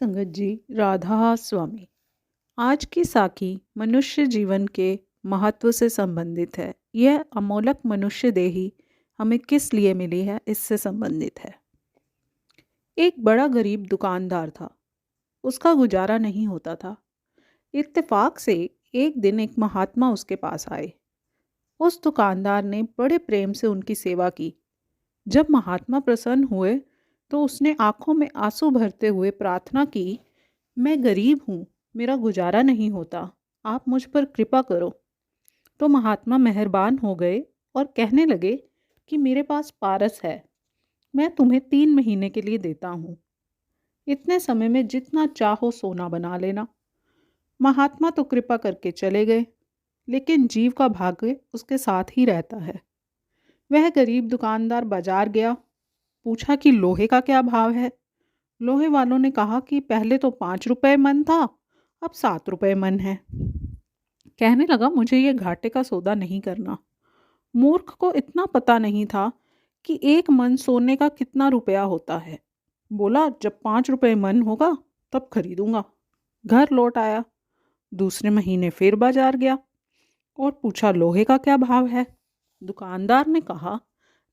संगत जी, राधा स्वामी। आज की साखी मनुष्य जीवन के महत्व से संबंधित है। यह अमोलक मनुष्य देही हमें किस लिए मिली है, इससे संबंधित है। एक बड़ा गरीब दुकानदार था। उसका गुजारा नहीं होता था। इत्तेफाक से एक दिन एक महात्मा उसके पास आए। उस दुकानदार ने बड़े प्रेम से उनकी सेवा की। जब महात्मा प्रसन्न हुए तो उसने आंखों में आंसू भरते हुए प्रार्थना की, मैं गरीब हूँ, मेरा गुजारा नहीं होता, आप मुझ पर कृपा करो। तो महात्मा मेहरबान हो गए और कहने लगे कि मेरे पास पारस है, मैं तुम्हें 3 महीने के लिए देता हूँ। इतने समय में जितना चाहो सोना बना लेना। महात्मा तो कृपा करके चले गए, लेकिन जीव का भाग्य उसके साथ ही रहता है। वह गरीब दुकानदार बाजार गया, पूछा कि लोहे का क्या भाव है। लोहे वालों ने कहा कि पहले तो 5 रुपए मन था, अब 7 रुपए मन है। कहने लगा, मुझे ये घाटे का सौदा नहीं करना। मूर्ख को इतना पता नहीं था कि 1 मन सोने का कितना रुपया होता है। बोला, जब 5 रुपए मन होगा तब खरीदूंगा। घर लौट आया। दूसरे महीने फिर बाजार गया और पूछा, लोहे का क्या भाव है। दुकानदार ने कहा,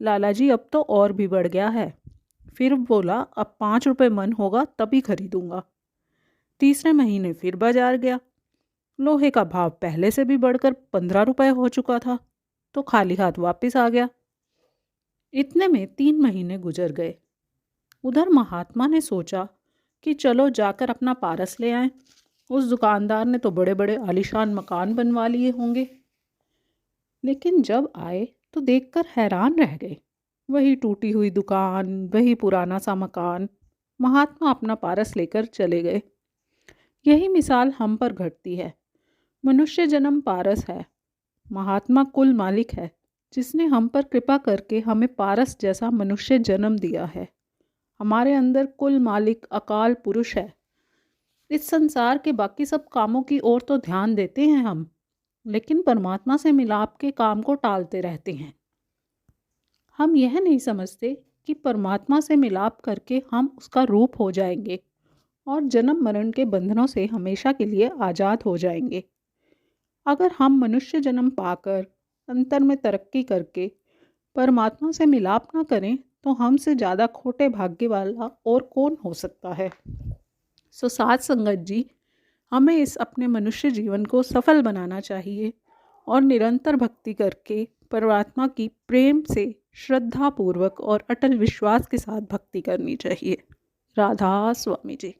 लाला जी अब तो और भी बढ़ गया है। फिर बोला, अब 5 रुपए मन होगा तभी खरीदूंगा। तीसरे महीने फिर बाजार गया। लोहे का भाव पहले से भी बढ़कर 15 रुपए हो चुका था, तो खाली हाथ वापस आ गया। इतने में 3 महीने गुजर गए। उधर महात्मा ने सोचा कि चलो जाकर अपना पारस ले आएं। उस दुकानदार ने तो बड़े बड़े आलीशान मकान बनवा लिए होंगे, लेकिन जब आए तो देखकर हैरान रह गए। वही टूटी हुई दुकान, वही पुराना सा मकान। महात्मा अपना पारस लेकर चले गए। यही मिसाल हम पर घटती है। मनुष्य जन्म पारस है। महात्मा कुल मालिक है, जिसने हम पर कृपा करके हमें पारस जैसा मनुष्य जन्म दिया है। हमारे अंदर कुल मालिक अकाल पुरुष है। इस संसार के बाकी सब कामों की ओर तो ध्यान देते हैं हम, लेकिन परमात्मा से मिलाप के काम को टालते रहते हैं। हम यह नहीं समझते कि परमात्मा से मिलाप करके हम उसका रूप हो जाएंगे और जन्म मरण के बंधनों से हमेशा के लिए आज़ाद हो जाएंगे। अगर हम मनुष्य जन्म पाकर अंतर में तरक्की करके परमात्मा से मिलाप ना करें तो हमसे ज़्यादा खोटे भाग्य वाला और कौन हो सकता है। सो साथ संगत जी, हमें इस अपने मनुष्य जीवन को सफल बनाना चाहिए और निरंतर भक्ति करके परमात्मा की प्रेम से श्रद्धा पूर्वक और अटल विश्वास के साथ भक्ति करनी चाहिए। राधा स्वामी जी।